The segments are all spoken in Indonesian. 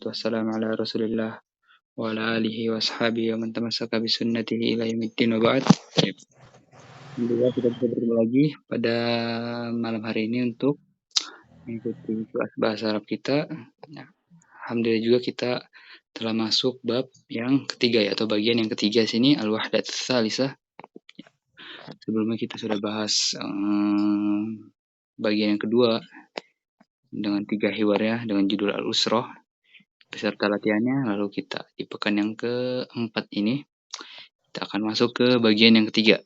wassalamu ala Rasulillah wa ala alihi wa ashabihi wa man tamassaka bi sunnatihi ila yaumiddin wa ba'd. Alhamdulillah kita bisa bertemu lagi pada malam hari ini untuk mengikuti kelas bahasa Arab kita. Nah, alhamdulillah juga kita telah masuk bab yang ketiga ya, atau bagian yang ketiga sini al-wahdat tsalisah. Sebelumnya kita sudah bahas bagian yang kedua dengan 3 hiwarnya dengan judul al-usrah beserta latihannya. Lalu kita di pekan yang keempat ini kita akan masuk ke bagian yang ketiga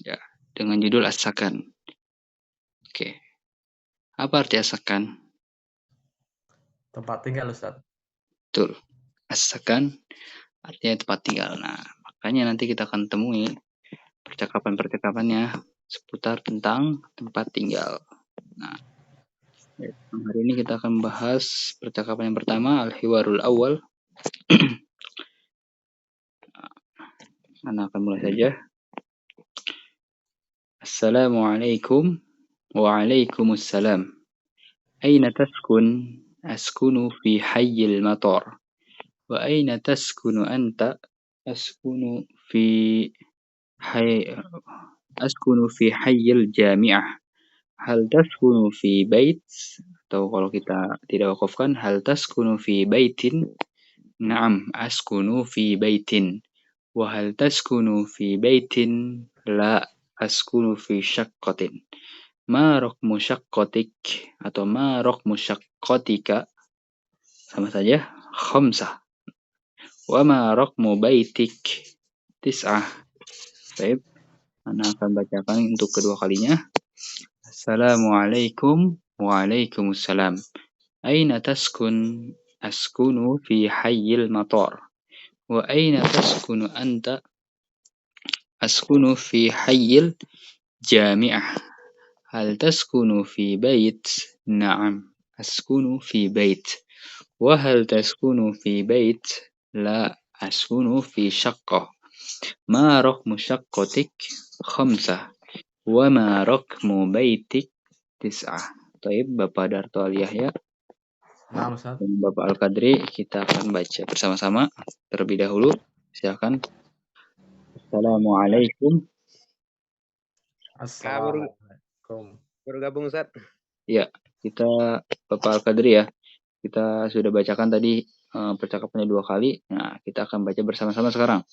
ya, dengan judul as-sakan. Oke. Apa arti as-sakan? Tempat tinggal, Ustaz. Betul. As-sakan artinya tempat tinggal. Nah, makanya nanti kita akan temui percakapan-percakapannya seputar tentang tempat tinggal. Nah, hari ini kita akan bahas percakapan yang pertama, al-hiwarul awal. Ana akan mulai saja. Assalamualaikum. Waalaikumsalam. Aina taskun? Askunu fi hayyil matar. Wa aina taskunu anta? Askunu fi hay askunu fi hayyil jami'ah. Hal taskunu fi bait? Atau kalau kita tidak wakafkan, hal taskunu fi baitin? Naam, askunu fi baitin. Wa hal taskunu fi baitin? La, askunu fi syaqqatin. Ma raqmu syaqqatik atau ma raqmu syaqqatika? Sama saja, khamsah. Wa ma raqmu baitik? Tis'ah. Baik, Ana akan bacakan untuk kedua kalinya. Assalamualaikum. Waalaikumsalam. Aina taskun? Askunu fi hayyil matar. Wa aina taskunu anta? Askunu fi hayyil jami'ah. Hal taskunu fi bait? Na'am, askunu fi bait. Wa hal taskunu fi bait? La, askunu fi syaqqah. Ma raqmu syaqqatik? Khamsah. Wa ma raqmu baitik? Tis'ah. Baik, Bapak Darto Al-Yahya Nah, Ustaz. dan Bapak Al-Qadri, kita akan baca bersama-sama. Terlebih dahulu, silakan. Assalamualaikum. Assalamualaikum. Baru gabung, Ustaz. Ya, kita Bapak Al-Qadri ya. Kita sudah bacakan tadi percakapannya 2 kali. Nah, kita akan baca bersama-sama sekarang.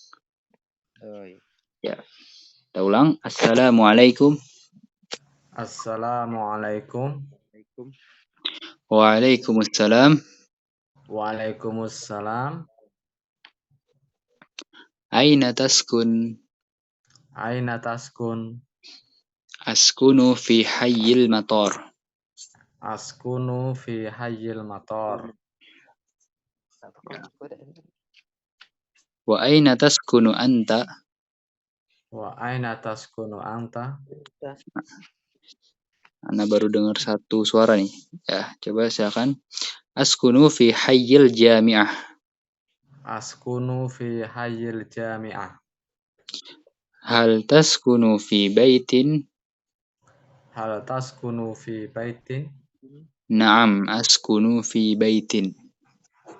Oh, iya. Ya. Kita ulang. Assalamualaikum. Assalamualaikum. Waalaikumsalam. Waalaikumsalam. Aina taskun? Aina taskun? Askunu fi hayyil matar. Askunu fi hayyil matar. Wa aina taskunu anta? Wa aina taskunu anta? Ana baru dengar satu suara nih. Ya, coba silakan. Askunu fi hayyil jami'ah. Askunu fi hayyil jami'ah. Hal taskunu fi baitin? Hal taskunu fi baitin? Naam, askunu fi baitin.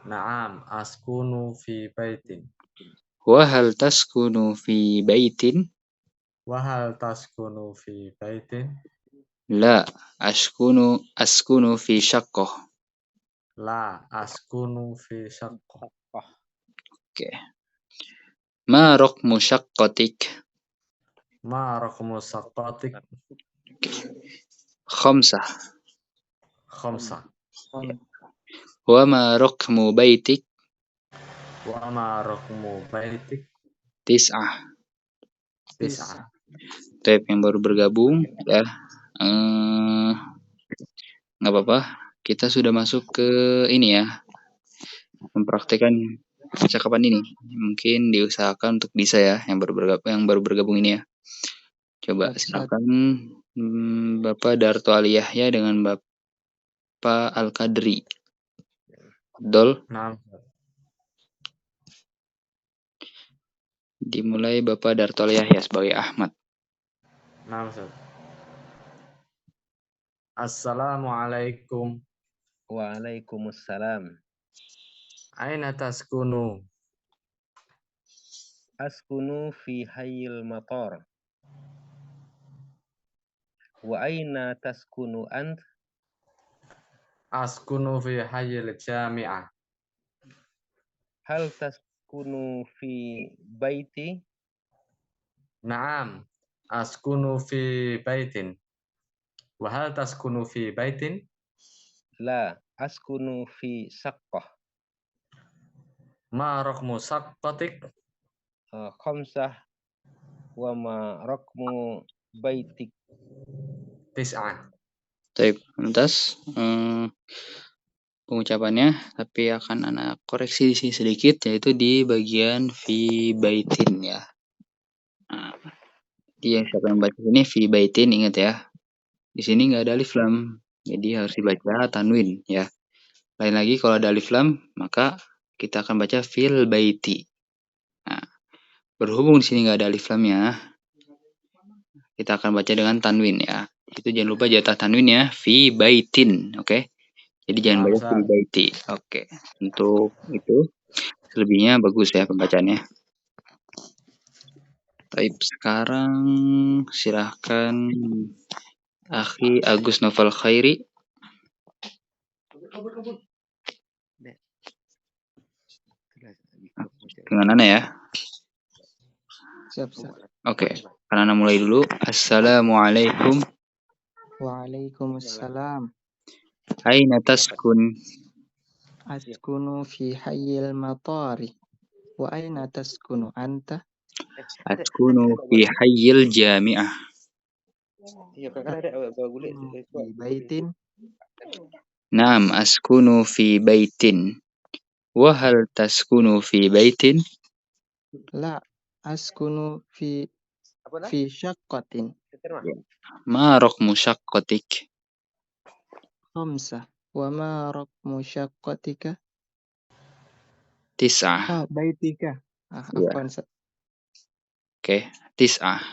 Naam, askunu fi baitin. Wa hal taskunu fi baitin? Wa hal taskunu fi baitin? La, askunu fi syaqqah. La, askunu fi syaqqah. Oke. Ma raqmu syaqqatik? Ma raqmu syaqqatik? Khamsah. Khamsah. Wa ma raqmu baitik? Wa ma raqmu baitik? Tis'ah. Tis'ah. Type yang baru bergabung ya. Nggak apa-apa. Kita sudah masuk ke ini ya. Mempraktikkan percakapan ini. Mungkin diusahakan untuk bisa ya yang baru bergabung ini ya. Coba silakan Bapak Darto Ali Yahya dengan Bapak Al-Qadri. Dol. Nah, Dimulai Bapak Darto Ali Yahya sebagai Ahmad. nah, Ustaz. Assalamualaikum. Waalaikumsalam. Aina taskunu? Askunu fi hayyil matar. Wa aina taskunu ant? Askunu fi hayyil jami'ah. Hal taskunu fi baiti? Naam, askunu fi baitin. Wa hal taskunu fi baitin? La, askunu fi saqqah. Ma raqmu saqqatik? Khamsah. Wa ma raqmu baitik? Tis'ah. Baik, lantas pengucapannya, tapi akan anak koreksi di sini sedikit, yaitu di bagian fi baitin ya. Nah, yang siapa yang baca ini fi baitin, ingat ya. Di sini nggak ada alif lam, jadi harus dibaca tanwin ya. Lain lagi kalau ada alif lam, maka kita akan baca fil baiti. Nah, berhubung di sini nggak ada alif lamnya, kita akan baca dengan tanwin ya. Itu jangan lupa jatah tanwin ya, fi baitin, oke? Jadi jangan baca fi baiti. Oke. Untuk itu selebihnya bagus ya pembacaannya. Baik, sekarang silahkan Akhi Agus Novel Khairi. Dengan Ana ya. Siap. Oke. Karena Ana mulai dulu. Assalamualaikum. Waalaikumsalam. Aina taskun? Askunu fi hayyil matari. Wa aina taskunu anta? Askunu fi hayyil jami'ah. Fi baitin. Naam, askunu fi baitin. Wa hal taskunu fi baitin? La, askunu fi syaqqatin. Ma raqmu syaqqatik? Khamsah. Wa ma raqmu syaqqatika? Tis'ah. Baitika. Ya. Afwan. Oke, tis'ah.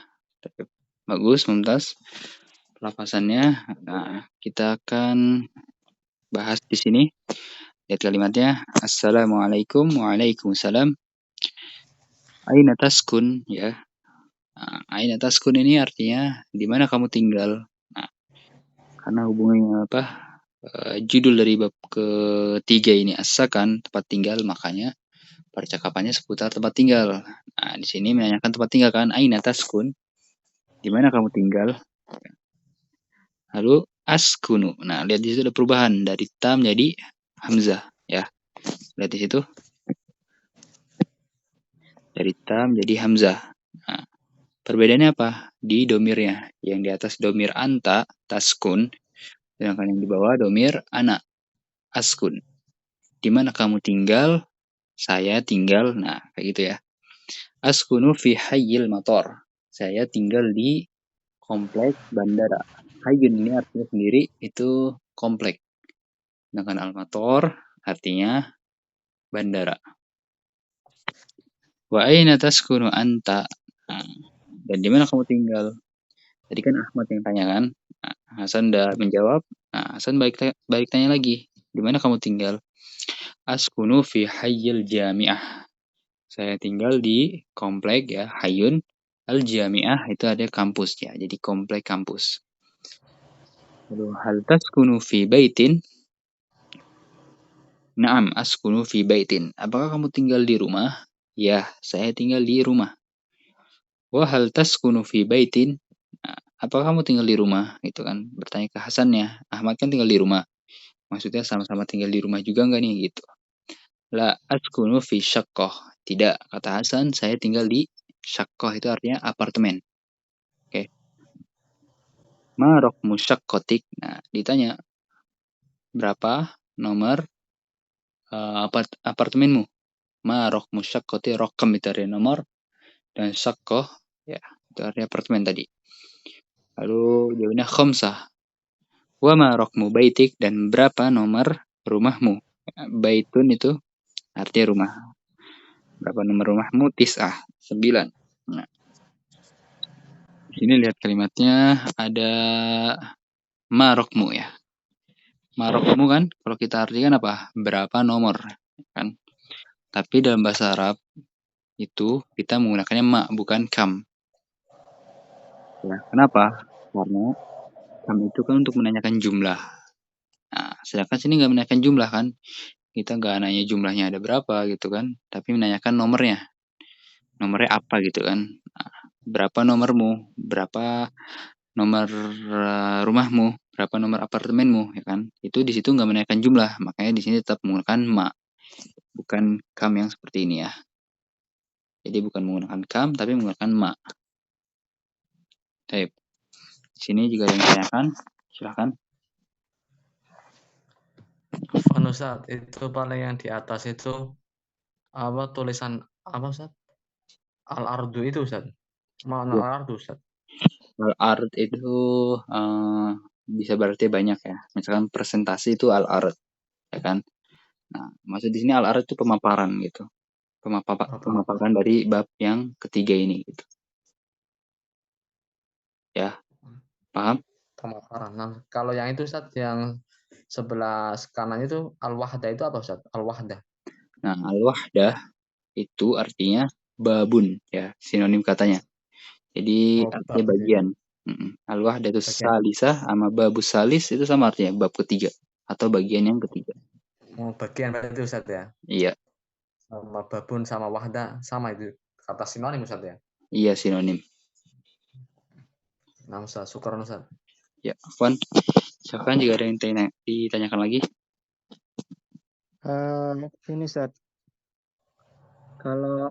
Bagus, mumtaz. Pelafasannya. Nah, kita akan bahas di sini. Lihat kalimatnya. Assalamualaikum. Waalaikumsalam. Aina taskun ya. Nah, aina taskun ini artinya di mana kamu tinggal. Nah, karena hubungannya judul dari bab ketiga ini as-sakan, tempat tinggal, makanya percakapannya seputar tempat tinggal. Nah, di sini menanyakan tempat tinggal kan, aina taskun? Di mana kamu tinggal? Lalu askunu. Nah, lihat di situ ada perubahan dari ta menjadi hamzah ya. Lihat di situ. Dari ta menjadi hamzah. Nah, perbedaannya apa? Di domirnya. Yang di atas domir anta, taskun. Sedangkan yang di bawah domir ana, askun. Di mana kamu tinggal? Saya tinggal. Nah, kayak gitu ya. Askunu fi hayyil mator. Saya tinggal di komplek bandara. Hayyun ini artinya sendiri itu komplek. Sedangkan al-mator artinya bandara. Wa aina taskunu anta? Nah, dan di mana kamu tinggal? Tadi kan Ahmad yang tanya kan. Nah, Hasan udah menjawab. Nah, Hasan balik tanya lagi. Di mana kamu tinggal? Askunu fi hayyil jami'ah. Saya tinggal di komplek ya, Hayyun al-Jami'ah, itu ada kampus ya. Jadi komplek kampus. Lalu hal taskunu fi baitin? Naam, askunu fi baitin. Apakah kamu tinggal di rumah? Ya, saya tinggal di rumah. Wa hal taskunu fi baitin? Nah, apakah kamu tinggal di rumah? Itu kan bertanya ke Hasannya. Ahmad kan tinggal di rumah. Maksudnya sama-sama tinggal di rumah juga enggak nih gitu. La askunu fi syaqqah. Tidak, kata Hasan, saya tinggal di syaqqah, itu artinya apartemen. Oke. Ma raqmu syaqqatik? Nah, ditanya berapa nomor apartemenmu? Ma raqmu syaqqati, raqam itu artinya nomor, dan syaqqah ya, itu artinya apartemen tadi. Lalu jawabnya khamsah. Wa ma raqmu baitik, dan berapa nomor rumahmu? Baitun itu artinya rumah. Berapa nomor rumahmu? Tis'ah, 9. Nah, di sini lihat kalimatnya ada ma raqmu ya. Ma raqmu kan kalau kita artikan apa? Berapa nomor kan? Tapi dalam bahasa Arab itu kita menggunakannya ma, bukan kam. Ya, kenapa? Karena kam itu kan untuk menanyakan jumlah. Nah, sedangkan sini nggak menanyakan jumlah kan? Kita nggak nanya jumlahnya ada berapa gitu kan, tapi menanyakan nomornya. Nomornya apa gitu kan. Nah, berapa nomormu? Berapa nomor rumahmu? Berapa nomor apartemenmu? Ya kan? Itu di situ nggak menanyakan jumlah, makanya di sini tetap menggunakan ma, bukan kam yang seperti ini ya. Jadi bukan menggunakan kam, tapi menggunakan ma. Baik. Di sini juga ada yang ditanyakan, silahkan. Afwan Ustaz, itu paling yang di atas itu apa tulisan apa Ustaz? Al-ardu itu Ustaz. Mana Ya. al-ardu Ustaz? Al-ard itu bisa berarti banyak ya. Misalkan presentasi itu al-ard, ya kan? Nah, maksud di sini al-ard itu pemaparan gitu. Pemaparan dari bab yang ketiga ini gitu. Ya. Paham? Pemaparan. Nah, kalau yang itu Ustaz yang sebelah kanan itu al-wahdah itu apa Ustaz? Al-wahdah. Nah, al-wahdah itu artinya babun ya, sinonim katanya. Jadi Oh, artinya bab. bagian. Al-wahdah itu Bagian. salisah sama babus salis itu sama artinya bab ketiga atau bagian yang ketiga. Oh, bagian berarti Ustaz ya. Iya. Sama babun sama wahdah sama itu kata sinonim Ustaz ya. Iya, sinonim. Nah, Ustaz, syukur Ustaz. Ya, Afwan. Silakan jika ada yang ditanyakan lagi. Ini Ustaz, kalau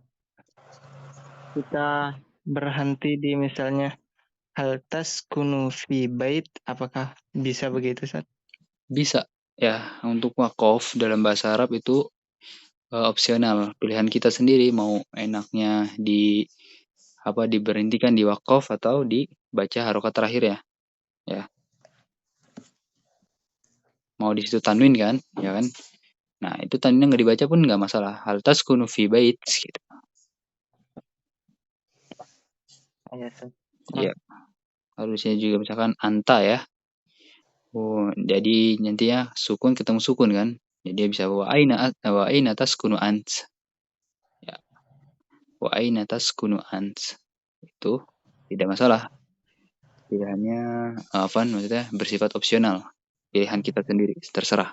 kita berhenti di misalnya hal taskunu fi bait, apakah bisa begitu Ustaz? Bisa ya, untuk waqaf dalam bahasa Arab itu opsional, pilihan kita sendiri mau enaknya diberhentikan di waqaf atau dibaca harokat terakhir ya. Ya. Mau di situ tanwin kan, ya kan? Nah, itu tanwinnya nggak dibaca pun nggak masalah. Hal taskunu fi bait gitu. Iya, Ustaz. Iya. Harusnya juga misalkan anta ya. Oh, jadi nantinya sukun ketemu sukun kan. Jadi dia bisa wa aina taskunu ant. Ya. Wa aina taskunu ant. Itu tidak masalah. Pilihannya maksudnya bersifat opsional. Pilihan kita sendiri, terserah.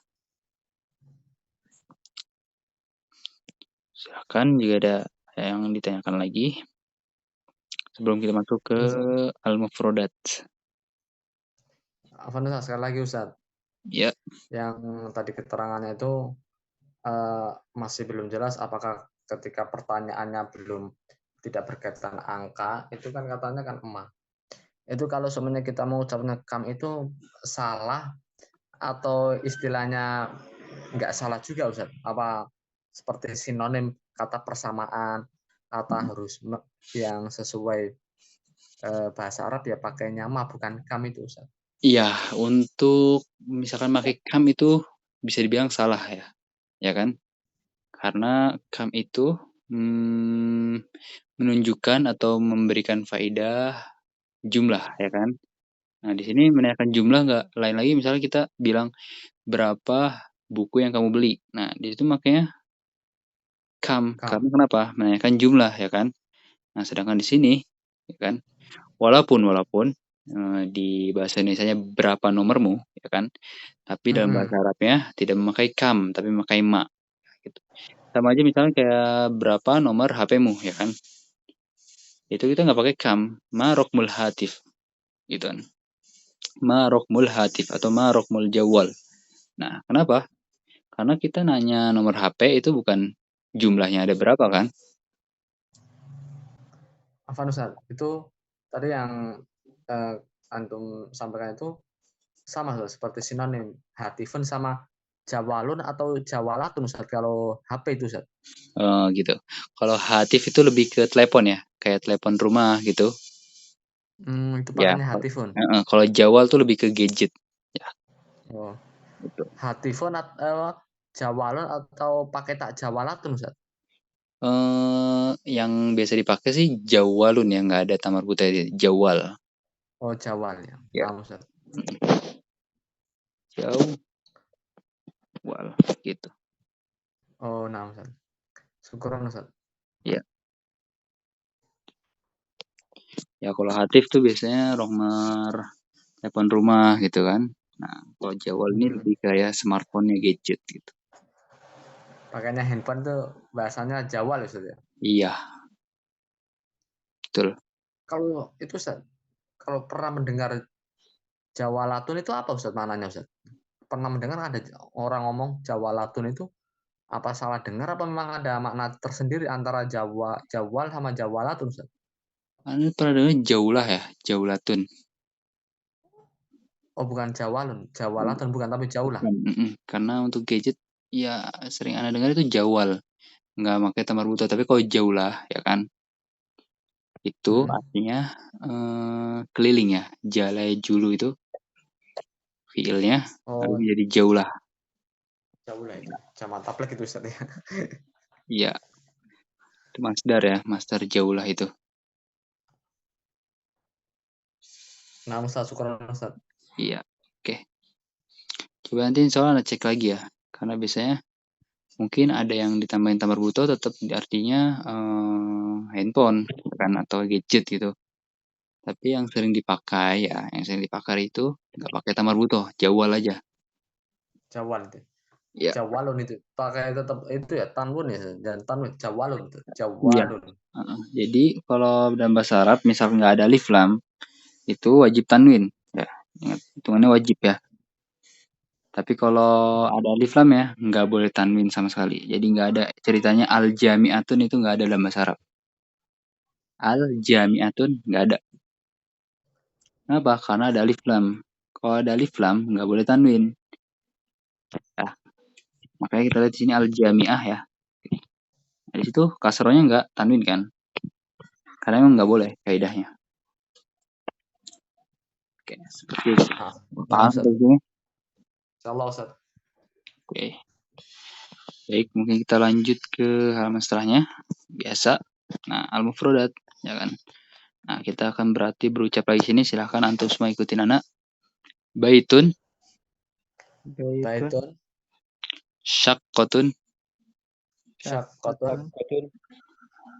Silakan jika ada yang ditanyakan lagi. Sebelum kita masuk ke al-mufrodat. Afwan Ustaz, sekali lagi Ustaz. Ya. Yang tadi keterangannya itu masih belum jelas apakah ketika pertanyaannya belum tidak berkaitan angka, itu kan katanya kan emas. Itu kalau sebenarnya kita mau ucapnya kam itu salah atau istilahnya nggak salah juga Ustaz? Apa seperti sinonim kata persamaan, kata harus yang sesuai bahasa Arab ya pakainya ma bukan kam itu Ustaz? Iya, untuk misalkan pakai kam itu bisa dibilang salah ya. Ya kan? Karena kam itu menunjukkan atau memberikan faedah jumlah ya kan. Nah, di sini menanyakan jumlah nggak lain lagi misalnya kita bilang berapa buku yang kamu beli. Nah, di situ makanya kam. Karena kenapa? Menanyakan jumlah ya kan. Nah, sedangkan di sini ya kan walaupun di bahasa Indonesianya berapa nomormu ya kan. Tapi dalam bahasa Arabnya tidak memakai kam tapi memakai ma gitu. Sama aja misalnya kayak berapa nomor HP-mu ya kan. Itu kita nggak pakai kam, ma rokmul hatif gitu kan. Ma rokmul hatif atau ma rokmul jawal. Nah, kenapa? Karena kita nanya nomor HP itu bukan jumlahnya ada berapa kan? Afwan Ustaz, itu tadi yang antum sampaikan itu sama Ustaz, seperti sinonim hatifun sama jawalun atau jawalatun Ustaz kalau HP itu Ustaz. Gitu. Kalau hatif itu lebih ke telepon ya, kayak telepon rumah gitu. Itu Ya. pakainya hatifun. Kalau jawal tuh lebih ke gadget. Ya. Oh. Gitu. Hatifun atau jawalun atau pakai tak jawalatun Ustaz? Yang biasa dipakai sih jawalun ya, nggak ada tamar putih, jawal. Oh, jawal ya. Ya. Nah, Ustaz. Jawal gitu. Oh, nah Ustaz. Syukuran Ustaz. Ya kalau hatif tuh biasanya nomor telepon rumah gitu kan. Nah, kalau jawal ini lebih kayak smartphone-nya gadget gitu. Makanya handphone tuh bahasanya Jawa loh Ustaz ya. Iya, betul. Kalau itu Ustaz, kalau pernah mendengar Jawalatun itu apa Ustaz maknanya Ustaz? Pernah mendengar ada orang ngomong Jawalatun itu apa salah dengar apa memang ada makna tersendiri antara Jawal sama Jawalatun Ustaz? Anda pernah dengar jaulah ya, jaulatun? Oh bukan Jawalun, Jawalatun bukan tapi jauh lah. Bukan, karena untuk gadget ya sering Anda dengar itu jawal, nggak pakai tamar buto. Tapi kalau jaulah ya kan, itu artinya keliling ya. Jalai julu itu fiilnya lalu Oh menjadi jaulah. jauh lah itu, sama taplek itu Ustaz ya. Iya, itu masdar ya, masdar jaulah itu. Nah Ustaz, syukuran Ustaz. Iya, oke. Coba nanti insya Allah Anda cek lagi ya, karena biasanya mungkin ada yang ditambahin tamar buto tetap artinya handphone kan atau gadget gitu. Tapi yang sering dipakai ya, yang sering dipakai itu nggak pakai tamar buto, jawal aja. Jawal itu. Ya, Jawalun itu pakai tetap itu ya tanwin ya dan tanwin Jawalun itu. iya. Jawalun. Jadi kalau dalam bahasa Arab misal nggak ada alif lam itu wajib tanwin. Ya, ingat hitungannya wajib ya. Tapi kalau ada alif lam ya nggak boleh tanwin sama sekali. Jadi nggak ada ceritanya al jami'atun itu nggak ada dalam bahasa Arab. Al jami'atun nggak ada. Kenapa? Karena ada alif lam. Kalau ada alif lam nggak boleh tanwin. Ya, makanya kita lihat di sini al jami'ah ya. Nah, di situ kasrohnya nggak tanwin kan? Karena emang nggak boleh kaidahnya. Oke, seperti itu. Paham Ustaz. dari sini? Insyaallah Ustaz. Oke. Baik, mungkin kita lanjut ke halaman setelahnya. Biasa. Nah, al-mufradat, ya kan? Nah, kita akan berarti berucap lagi sini. Silahkan antum semua ikutin anak. Baitun, Baitun, syaqqatun, syaqqatun, Syakotun,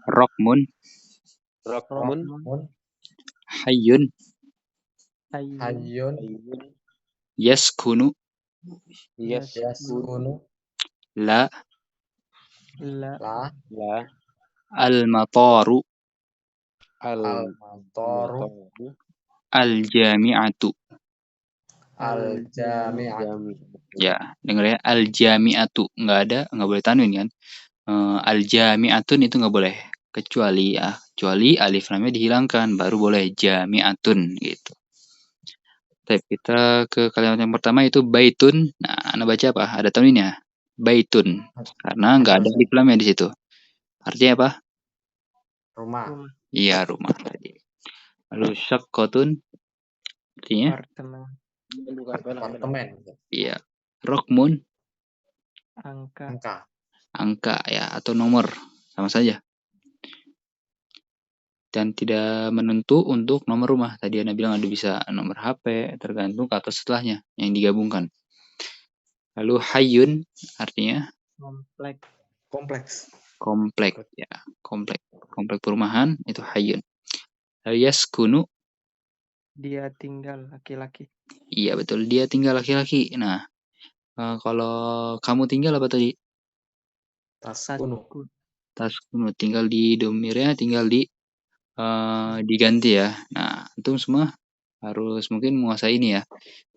rokmun, rokmun, rokmun, hayyun, hayyun, hayyun, yaskunu, yaskun, yaskunu, la, La la, la, al-mataru, al-mantoru, al-mataru, al-jami'atu. al-jami'atu. jami, Ya, denger ya. Al-jami'atu. Nggak boleh tanwin kan? Al-jami'atun itu nggak boleh. Kecuali alif lamnya dihilangkan. Baru boleh jami'atun gitu. Baik, kita ke kalimat yang pertama itu baitun. Nah, Anda baca apa? Ada tanwinnya. Baitun. Karena nggak ada alif lamnya di situ. Artinya apa? Rumah, rumah Iya, rumah tadi. Lalu syaqqatun artinya apartemen apartemen, iya. Rokmun angka angka, angka ya atau nomor sama saja. Dan tidak menentu untuk nomor rumah. Tadi Anda bilang ada bisa nomor HP, tergantung ke atas setelahnya yang digabungkan. Lalu hayyun artinya komplek kompleks, komplek ya, komplek perumahan itu hayyun. Lalu yaskunu dia tinggal laki-laki iya betul dia tinggal laki-laki. Nah, kalau kamu tinggal apa tadi? taskunu, Taskunu tinggal di domirnya tinggal di diganti ya. Nah, antum semua harus mungkin menguasai ini ya.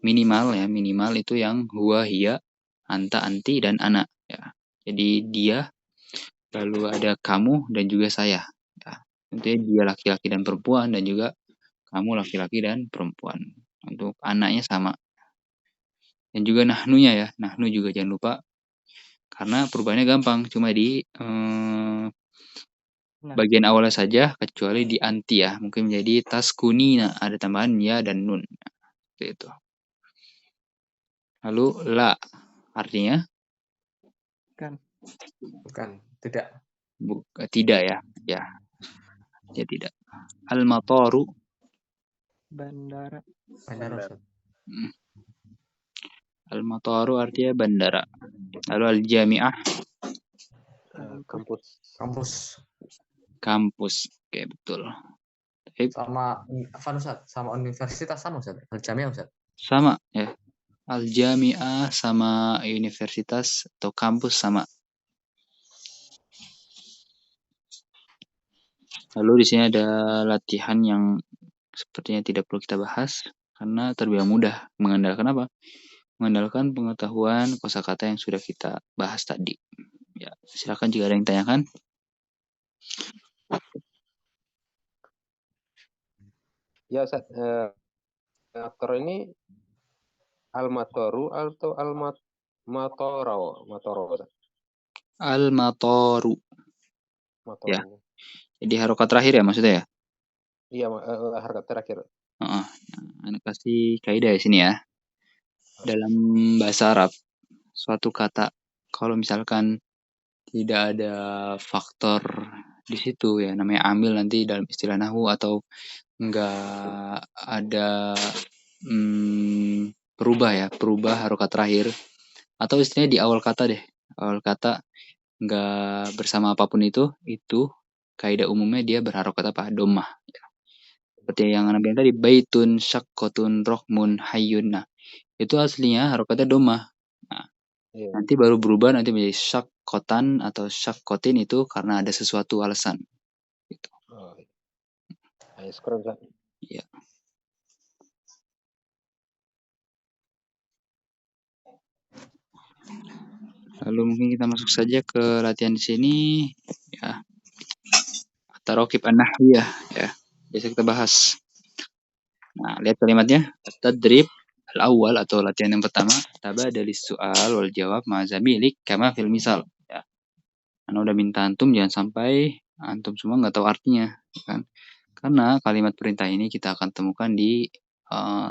Minimal itu yang huwa, hiya, anta, anti, dan anak ya. Jadi dia, lalu ada kamu dan juga saya. Ya. Tentunya dia laki-laki dan perempuan dan juga kamu laki-laki dan perempuan. Untuk anaknya sama. Dan juga nahnunya ya. Nahnu juga jangan lupa karena perubahannya gampang cuma di bagian awalnya saja kecuali di anti ya. Mungkin menjadi taskunina ada tambahan ya dan nun. Seperti itu. Lalu la artinya bukan, tidak, tidak ya. Ya. Ya tidak. Al-mataru bandara bandara Ustaz. Al-mataru artinya bandara. Lalu al-jami'ah Kampus. Kampus. Oke, betul. Baik, Sama Ustaz, sama universitas sama Ustaz. Al-Jami'ah Ustaz. sama ya. Al-Jami'ah sama universitas atau kampus sama. Lalu di sini ada latihan yang sepertinya tidak perlu kita bahas karena terbilang mudah. Mengandalkan apa? Mengandalkan pengetahuan kosakata yang sudah kita bahas tadi. Ya, silakan jika ada yang tanyakan. Ya, Ustaz. Aktor ini al-matoru atau al-matoro? Ustaz. Al-matoru. Matoru. Ya. Jadi harokat terakhir ya maksudnya ya? Iya, harga terakhir. Nah, anak kasih kaidah di sini ya. Dalam bahasa Arab, suatu kata kalau misalkan tidak ada faktor di situ ya namanya amil nanti dalam istilah nahwu atau enggak ada perubah harokat terakhir atau istilahnya di awal kata deh. Awal kata enggak bersama apapun itu kaidah umumnya dia berharokat apa? Dhammah. Seperti yang Anda bilang tadi, baitun, syaqqatun, rohmun, hayyun. Nah, itu aslinya harokatnya dhammah. Nah, Iya. nanti baru berubah nanti menjadi syaqqatan atau syaqqatin itu karena ada sesuatu alasan. Gitu. Oh, iya. Ayo, sekarang Ustaz. Iya. Lalu mungkin kita masuk saja ke latihan di sini ya. Tarokib an-nahwiyah ya. Biasa kita bahas. Nah, lihat kalimatnya. Tadrib al-awwal atau latihan yang pertama, tabadalis soal wal jawab ma'zamilik kama fil misal. Ya. Karena udah minta antum jangan sampai antum semua nggak tahu artinya, kan? Karena kalimat perintah ini kita akan temukan di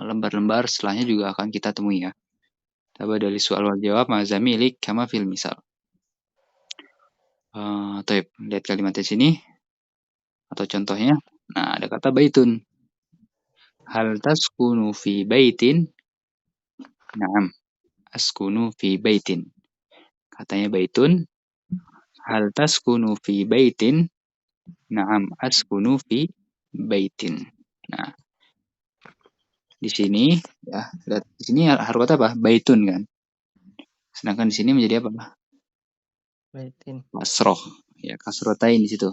lembar-lembar setelahnya juga akan kita temui ya. Tabadalis soal wal jawab ma'zamilik kama fil misal. Taib, lihat kalimatnya sini atau contohnya. Nah, ada kata baitun. Hal taskunu fi baitin? Naam, askunu fi baitin. Katanya baitun. Hal taskunu fi baitin? Naam, askunu fi baitin. Nah, di sini ya, lihat di sini harokat apa? Baitun kan. Sedangkan di sini menjadi apa? Baitin. Kasroh. Ya, kasrotain di situ.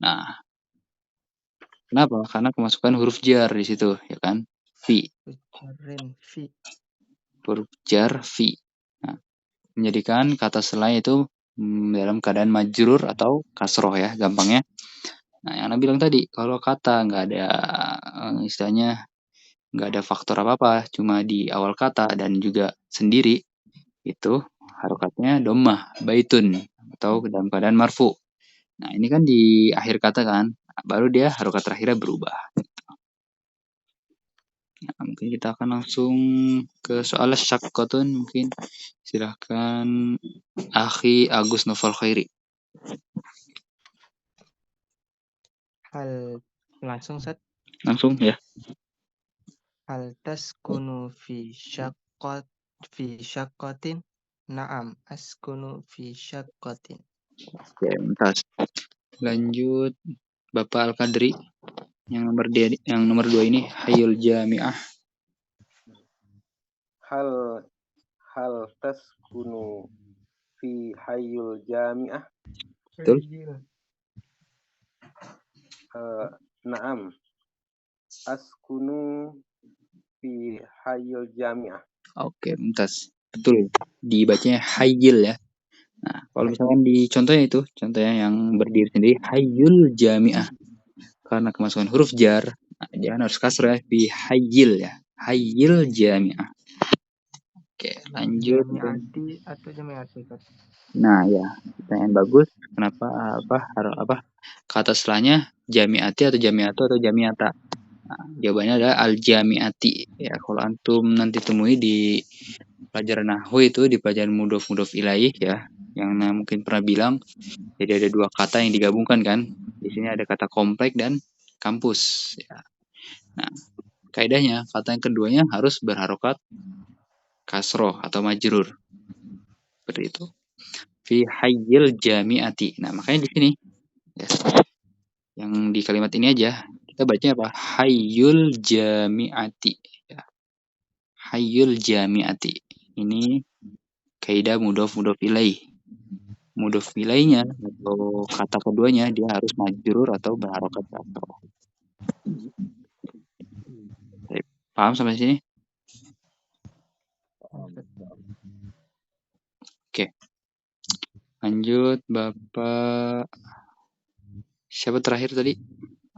Nah, kenapa? Karena kemasukan huruf jar di situ, ya kan? Fi. Ujarin fi. Huruf jar fi. Nah, menjadikan kata selain itu dalam keadaan majrur atau kasroh ya, gampangnya. Nah, yang Anda bilang tadi, kalau kata nggak ada istilahnya nggak ada faktor apa-apa, cuma di awal kata dan juga sendiri, itu harokatnya dhammah, baitun, atau dalam keadaan marfu. Nah, ini kan di akhir kata kan, baru dia harokat terakhirnya berubah. Nah, mungkin kita akan langsung ke soal syaqqatun mungkin. Silahkan Akhi Agus Novel Khairi. Hal langsung Ustaz. Langsung ya. Hal taskunu fi syaqqatin? Naam, askunu fi syaqqatin. Oke, mentas. Lanjut Bapak Al-Qadri yang nomor 2 ini Hayyul Jami'ah. Hal taskunu fi hayyul jami'ah? Betul? Naam. Askunu fi hayyul jami'ah. Oke, mentas. Betul. Dibacanya hayyil ya. Nah, kalau misalkan di contohnya itu, contohnya yang berdiri sendiri hayyul jami'ah. Karena kemasukan huruf jar, nah, dia harus kasrah fi hayyil ya. Hayyil jami'ah. Oke, lanjut. Jami'ati atau jami'ati Ustaz? Nah, ya, pertanyaan bagus. Kenapa kata setelahnya jami'ati atau jami'atu atau jami'ata? Nah, jawabannya adalah al-jami'ati. Ya, kalau antum nanti temui di pelajaran nahwu itu di pelajaran mudhof ilaih ya, yang mungkin pernah bilang jadi ada dua kata yang digabungkan kan. Di sini ada kata komplek dan kampus ya. Nah, kaidahnya kata yang keduanya harus berharokat kasroh atau majrur. Seperti itu. fi hayyil jami'ati. Nah, makanya di sini ya, yang di kalimat ini aja kita bacanya apa? Hayyul jami'ati. Ya. Hayyul jami'ati. Ini kaidah mudhof ilaih. Mudhof ilaihnya atau kata keduanya dia harus majrur atau berharokat kasroh. Paham sampai sini? Oke. Lanjut Bapak. Siapa terakhir tadi?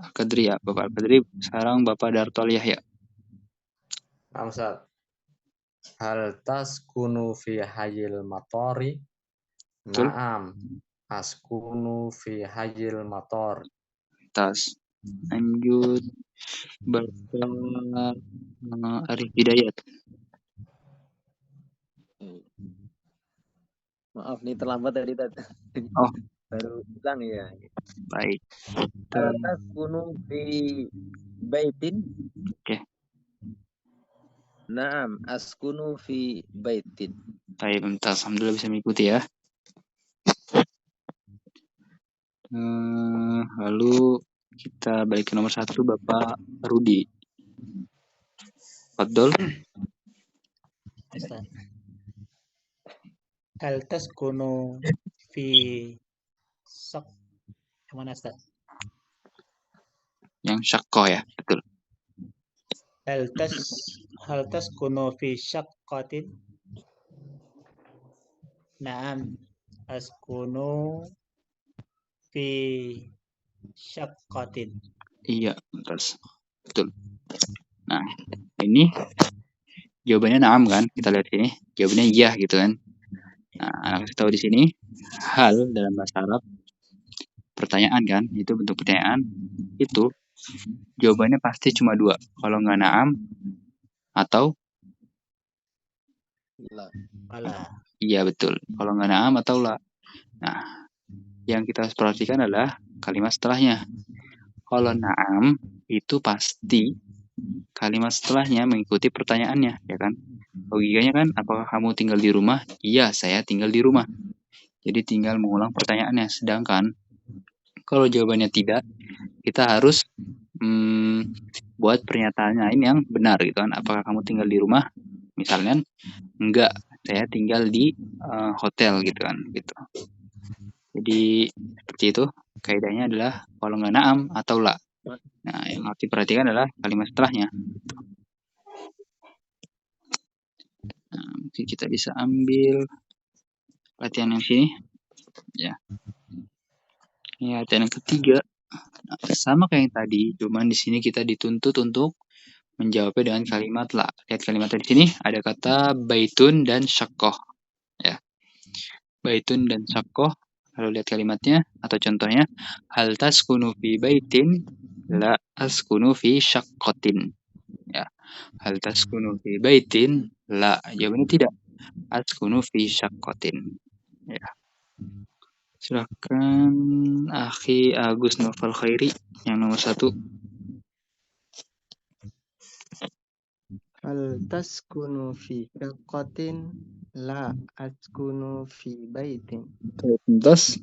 Al-Qadri ya, Bapak Al-Qadri. Sekarang Bapak Dartol Yahya. Nah, Ustaz. Hal taskunu fi hayyil matori? Betul. Naam. Askunu fi hayyil mator. Tas. Lanjut Bapak Arif Hidayat. Maaf nih terlambat tadi. Oh. Baru bilang ya. Baik. Hal taskunu fi baitin? Oke. Naam, askunu fi baitin. Baik, bentar. Alhamdulillah bisa mengikuti ya. Lalu kita balik ke nomor 1, Bapak Rudi. Fadol. Hal taskunu fi sak mana Ustaz? Yang syakkoh ya, betul. Hal taskunu fi syaqqatin? Naam, askunu fi syaqqatin. Iya, betul. Nah, ini jawabannya na'am kan? Kita lihat sini. Jawabannya iya gitu kan. Nah, anak kasih tahu di sini hal dalam bahasa Arab pertanyaan kan? Itu bentuk pertanyaan. Itu jawabannya pasti cuma 2. Kalau nggak na'am atau Ala. Iya, betul. Kalau nggak na'am atau la. Nah, yang kita harus perhatikan adalah kalimat setelahnya. Kalau na'am itu pasti kalimat setelahnya mengikuti pertanyaannya, ya kan? Logikanya kan, apakah kamu tinggal di rumah? Iya, saya tinggal di rumah. Jadi tinggal mengulang pertanyaannya. Sedangkan kalau jawabannya tidak, kita harus buat pernyataan lain yang benar gitu kan. Apakah kamu tinggal di rumah? Misalnya, enggak, saya tinggal di hotel gitu kan. Gitu. Jadi seperti itu. Kaidahnya adalah kalau nggak na'am atau la. Nah, yang harus diperhatikan adalah kalimat setelahnya. Nah, mungkin kita bisa ambil latihan yang sini. Ya. Ini latihan yang ketiga. Nah, sama kayak yang tadi, cuman di sini kita dituntut untuk menjawabnya dengan kalimat la. Lihat kalimatnya di sini ada kata baitun dan syakkoh. Ya. Baitun dan syakkoh. Lalu lihat kalimatnya atau contohnya, hal taskunu fi baitin la askunu fi syaqqatin. Ya. Hal taskunu fi baitin la. Jawabannya tidak. Askunu fi syaqqatin. Ya. Silakan Akhi Agus Novel Khairi yang nomor 1. Hal taskunu fi syaqqatin? La askunu fi baitin. Tuntas.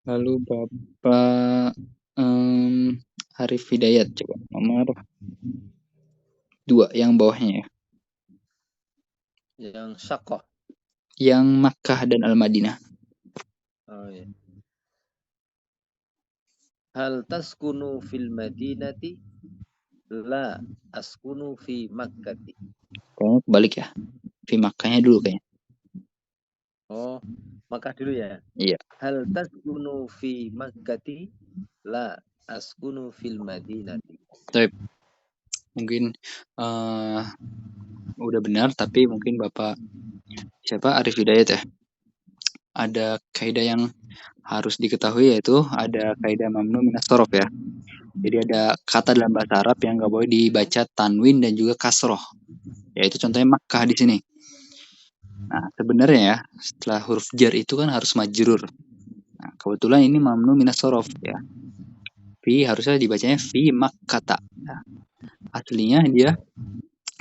Lalu Bapak Arif Hidayat coba nomor 2 yang bawahnya ya. Yang syakkoh. Yang Makkah dan Al-Madinah. Oh ya. Hal taskunu fil madinati? La askunu fi makkati. Kayaknya kebalik ya. Fi Makkahnya dulu kayaknya. Oh, Makkah dulu ya? Iya. Hal taskunu fi makkati? La askunu fil madinati. Tapi mungkin udah benar, tapi mungkin Bapak siapa Arif Hidayat ya. Ada kaidah yang harus diketahui, yaitu ada kaidah mamnu minas shorof ya. Jadi ada kata dalam bahasa Arab yang nggak boleh dibaca tanwin dan juga kasroh. Yaitu contohnya Makkah di sini. Nah, sebenarnya ya, setelah huruf jar itu kan harus majrur. Nah, kebetulan ini mamnu minas shorof ya. Fi harusnya dibacanya fi makkata. Nah, aslinya dia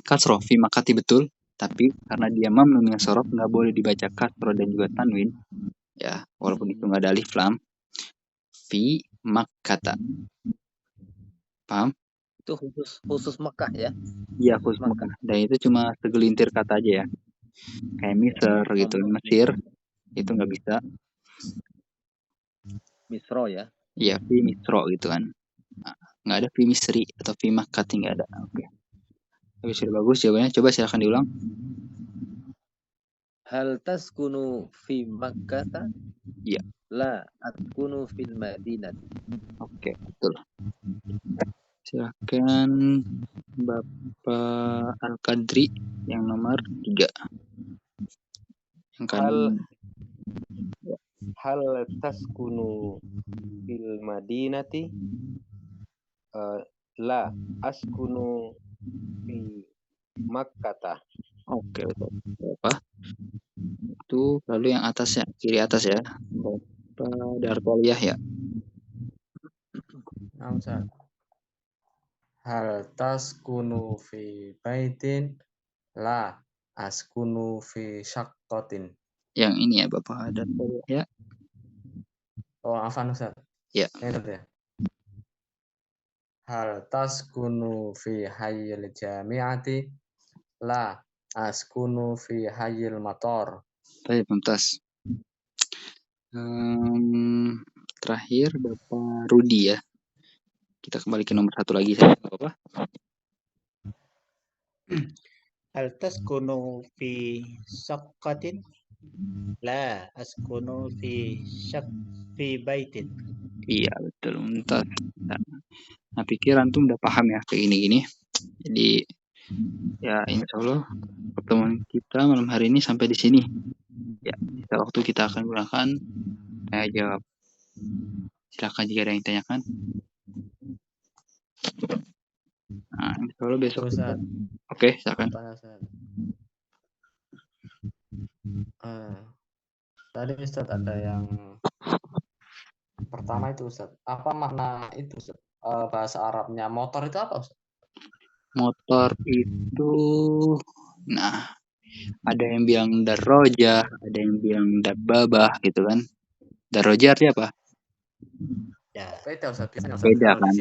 kasroh, fi makkati betul. Tapi karena dia mamnu min sorof nggak boleh dibaca kasroh dan juga tanwin, ya walaupun itu nggak ada alif lam. Fi Makkata, paham? Itu khusus Mekah ya. Iya khusus Mekah. Dan itu cuma segelintir kata aja ya. Kayak Misr gitu, Mesir itu nggak bisa. Misro ya. Iya, fi Misro gitu kan. Nah, nggak ada fi Misri atau fi Makkati, nggak ada. Oke. Tapi sudah bagus jawabannya. Coba silahkan diulang. Hal taskunu fi Makkata? Iya. La askunu fil Madinati. Oke, betul. Silahkan Bapak Al-Qadri yang nomor 3. Yang kanan. Hal taskunu fil madinati? La askunu fi Makkata. Oke, apa? Itu lalu yang atasnya, kiri atas ya. Bapak Dartoliyah ya. Nah, Ustaz. Hal taskunu fi baitin? La askunu fi syaqqatin. Yang ini ya Bapak Dartoliyah ya. Oh, afan Ustaz. Ya. Itu ya. Hal taskunu fi hayyil jami'ati? La askunu fi hayyil mator. Baik, mumtaz. Terakhir Bapak Rudi ya. Kita kembali ke nomor 1 lagi saya, Bapak. Hal taskunu fi syaqqatin? La askunu fi baitin. Iya, betul, mumtaz. Nah, pikiran tuh udah paham ya kayak gini-gini. Jadi ya insya Allah pertemuan kita malam hari ini sampai di sini. Ya, sisa waktu kita akan gunakan tanya jawab. Silakan jika ada yang ditanyakan. Nah, insya Allah besok kita. Oke, silakan. Tadi Ustaz ada yang pertama itu Ustaz. Apa makna itu Ustaz? Bahasa Arabnya motor itu apa Ustaz? Motor itu, nah ada yang bilang darroja, ada yang bilang dababah gitu kan. Darroja artinya apa? Ya. Beda Ustaz. Beda kan?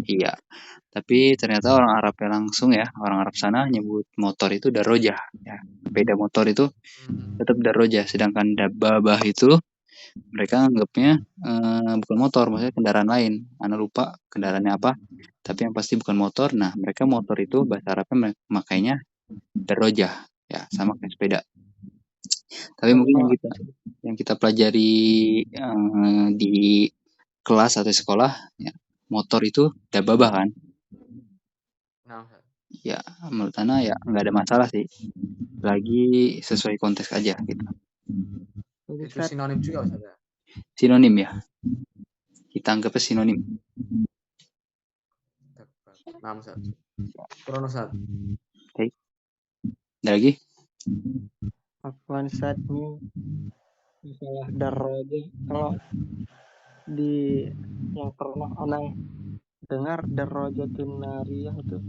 Iya. Tapi ternyata orang Arabnya langsung ya, orang Arab sana nyebut motor itu darroja. Ya, beda motor itu tetap darroja. Sedangkan dababah itu mereka anggapnya bukan motor, maksudnya kendaraan lain. Ana lupa kendaraannya apa, tapi yang pasti bukan motor. Nah, mereka motor itu bahasa Arabnya makanya darroja, ya sama kayak sepeda. Tapi mungkin yang kita pelajari di kelas atau sekolah, ya, motor itu dababah kan? Ya, menurut Ana ya nggak ada masalah sih. Lagi sesuai konteks aja gitu. Itu sinonim juga Ustaz ya? Sinonim ya. Kita anggapnya sinonim. Nah, Ustaz. Kurang Ustaz. Oke. Ada lagi? Afwan Ustaz, ini masalah darroja. Kalau di yang pernah Anang dengar darrojatun nariyah itu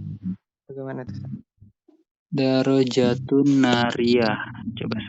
bagaimana itu Ustaz? Darajatun nariyah. Coba